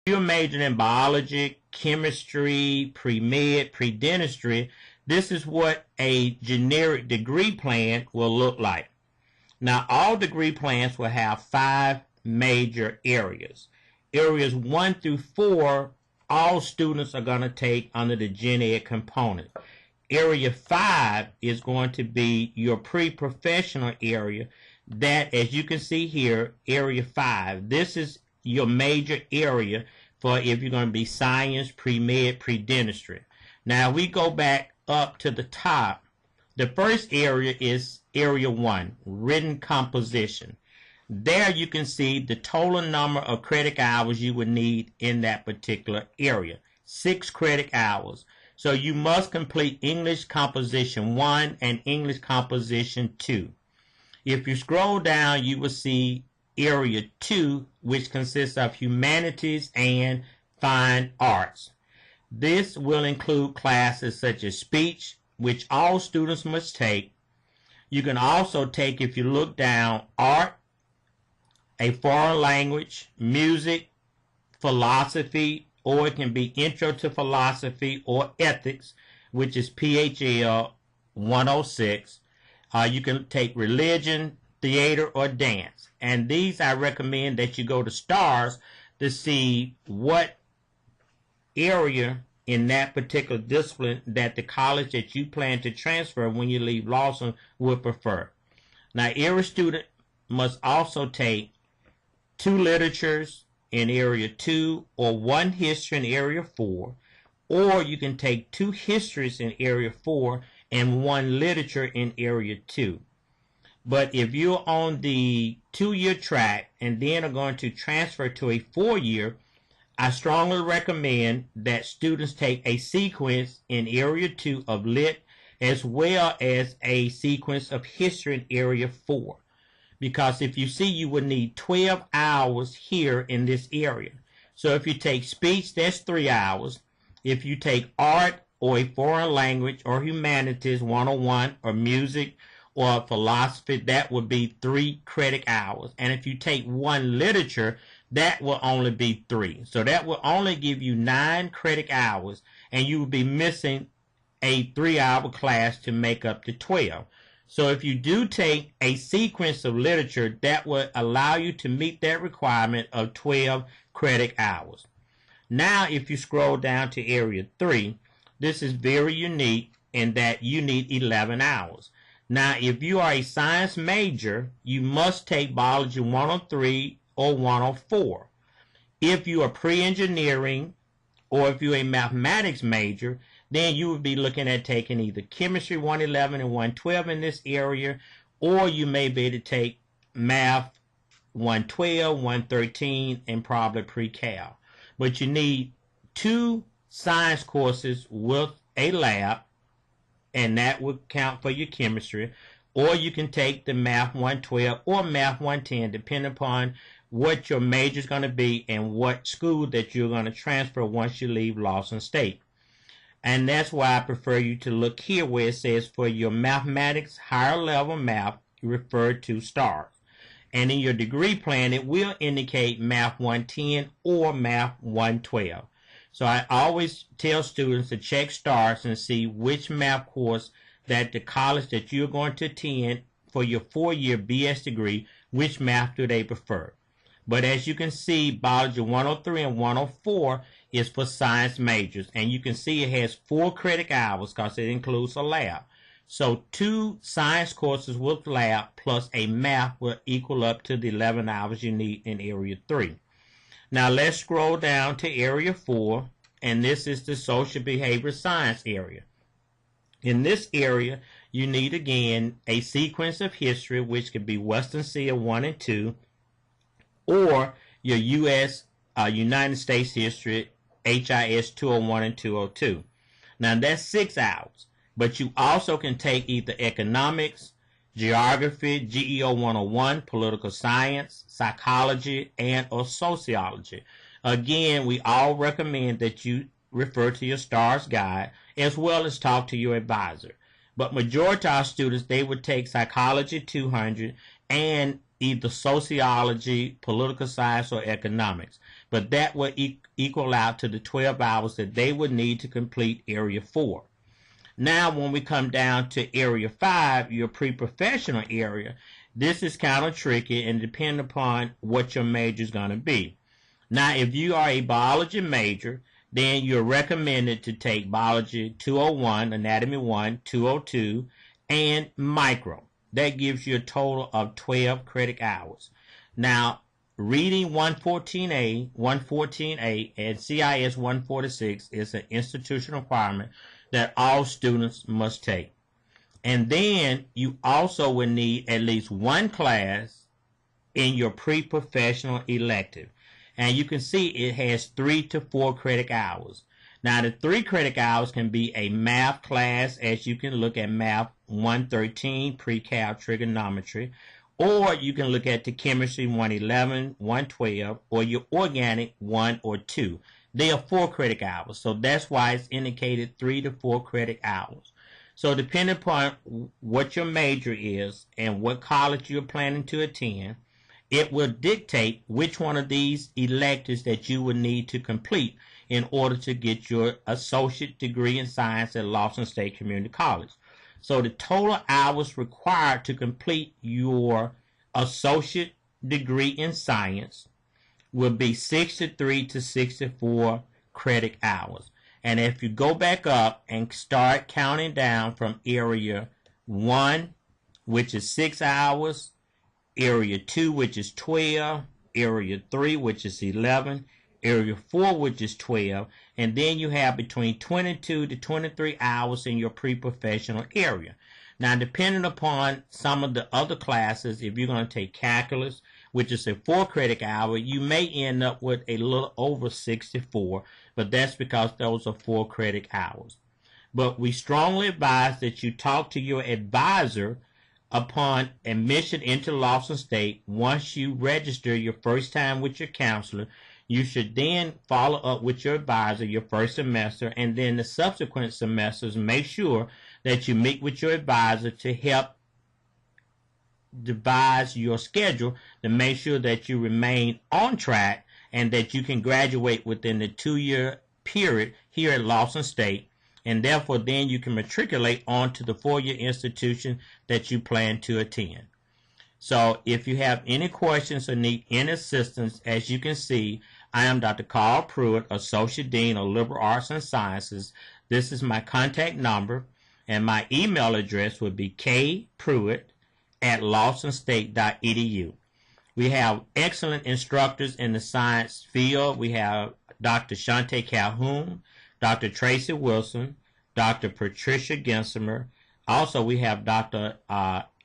you're majoring in biology, chemistry, pre-med, pre-dentistry, this is what a generic degree plan will look like. Now, all degree plans will have 5 major areas. Areas 1 through 4, all students are going to take under the Gen Ed component. Area 5 is going to be your pre-professional area. That, as you can see here, Area 5. This is your major area for if you're going to be science, pre-med, pre-dentistry. Now, we go back up to the top. The first area is Area 1, written composition. There you can see the total number of credit hours you would need in that particular area. 6 credit hours. So you must complete English Composition 1 and English Composition 2. If you scroll down, you will see Area 2, which consists of Humanities and Fine Arts. This will include classes such as speech, which all students must take. You can also take, if you look down, art, a foreign language, music, philosophy, or it can be Intro to Philosophy or Ethics, which is PHL 106. You can take religion, theater, or dance. And these I recommend that you go to STARS to see what area in that particular discipline that the college that you plan to transfer when you leave Lawson would prefer. Now, every student must also take 2 literatures in Area 2 or 1 history in Area 4, or you can take 2 histories in Area 4 and 1 literature in Area 2. But if you're on the 2-year track and then are going to transfer to a 4-year, I strongly recommend that students take a sequence in Area 2 of Lit as well as a sequence of history in Area 4. Because if you see, you would need 12 hours here in this area. So if you take speech, that's 3 hours. If you take art or a foreign language or humanities 101 or music or philosophy, that would be 3 credit hours. And if you take 1 literature, that will only be 3. So that will only give you 9 credit hours, and you will be missing a 3-hour class to make up the 12. So if you do take a sequence of literature, that will allow you to meet that requirement of 12 credit hours. Now, if you scroll down to Area 3, this is very unique in that you need 11 hours. Now, if you are a science major, you must take Biology 103 or 104. If you are pre-engineering or if you're a mathematics major, then you would be looking at taking either Chemistry 111 and 112 in this area, or you may be able to take Math 112, 113, and probably Pre-Cal. But you need 2 science courses with a lab, and that would count for your chemistry, or you can take the Math 112 or Math 110, depending upon what your major is going to be and what school that you're going to transfer once you leave Lawson State. And that's why I prefer you to look here where it says for your mathematics, higher level math, you refer to STARS. And in your degree plan, it will indicate Math 110 or Math 112. So I always tell students to check STARS and see which math course that the college that you're going to attend for your 4-year BS degree, which math do they prefer. But as you can see, Biology 103 and 104 is for science majors. And you can see it has 4 credit hours because it includes a lab. So 2 science courses with lab plus a math will equal up to the 11 hours you need in Area 3. Now let's scroll down to Area 4, and this is the social behavior science area. In this area, you need again a sequence of history, which could be Western Sea 1 and 2, or your United States history, HIS 201 and 202. Now that's 6 hours, but you also can take either economics, geography, GEO 101, political science, psychology, and or sociology. Again, we all recommend that you refer to your STARS guide as well as talk to your advisor. But majority of our students, they would take psychology 200 and either sociology, political science, or economics. But that would equal out to the 12 hours that they would need to complete Area 4. Now, when we come down to Area 5, your pre-professional area, this is kind of tricky and depends upon what your major is going to be. Now, if you are a biology major, then you're recommended to take Biology 201, Anatomy 1, 202, and Micro. That gives you a total of 12 credit hours. Now, Reading 114A, 114A, and CIS 146 is an institutional requirement that all students must take. And then you also will need at least one class in your pre-professional elective. And you can see it has 3 to 4 credit hours. Now, the 3 credit hours can be a math class, as you can look at Math 113, Pre-Cal Trigonometry, or you can look at the Chemistry 111, 112, or your Organic 1 or 2. They are 4 credit hours, so that's why it's indicated 3 to 4 credit hours. So depending upon what your major is and what college you're planning to attend, it will dictate which one of these electives that you will need to complete in order to get your associate degree in science at Lawson State Community College. So the total hours required to complete your associate degree in science will be 63 to 64 credit hours. And if you go back up and start counting down from Area 1, which is 6 hours, Area 2, which is 12, Area 3, which is 11, Area 4, which is 12, and then you have between 22 to 23 hours in your pre-professional area. Now, depending upon some of the other classes, if you're going to take calculus, which is a 4 credit hour, you may end up with a little over 64, but that's because those are 4 credit hours. But we strongly advise that you talk to your advisor upon admission into Lawson State. Once you register your first time with your counselor, you should then follow up with your advisor your first semester, and then the subsequent semesters make sure that you meet with your advisor to help devise your schedule to make sure that you remain on track and that you can graduate within the 2-year period here at Lawson State, and therefore then you can matriculate on to the 4-year institution that you plan to attend. So if you have any questions or need any assistance, as you can see, I am Dr. Carl Pruitt, Associate Dean of Liberal Arts and Sciences. This is my contact number, and my email address would be kpruitt@lawsonstate.edu. We have excellent instructors in the science field. We have Dr. Shante Calhoun, Dr. Tracy Wilson, Dr. Patricia Gensimer. Also, we have Dr.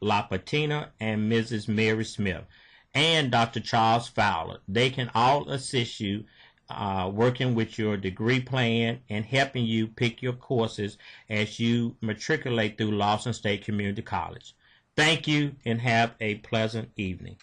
Lapatina and Mrs. Mary Smith, and Dr. Charles Fowler. They can all assist you working with your degree plan and helping you pick your courses as you matriculate through Lawson State Community College. Thank you and have a pleasant evening.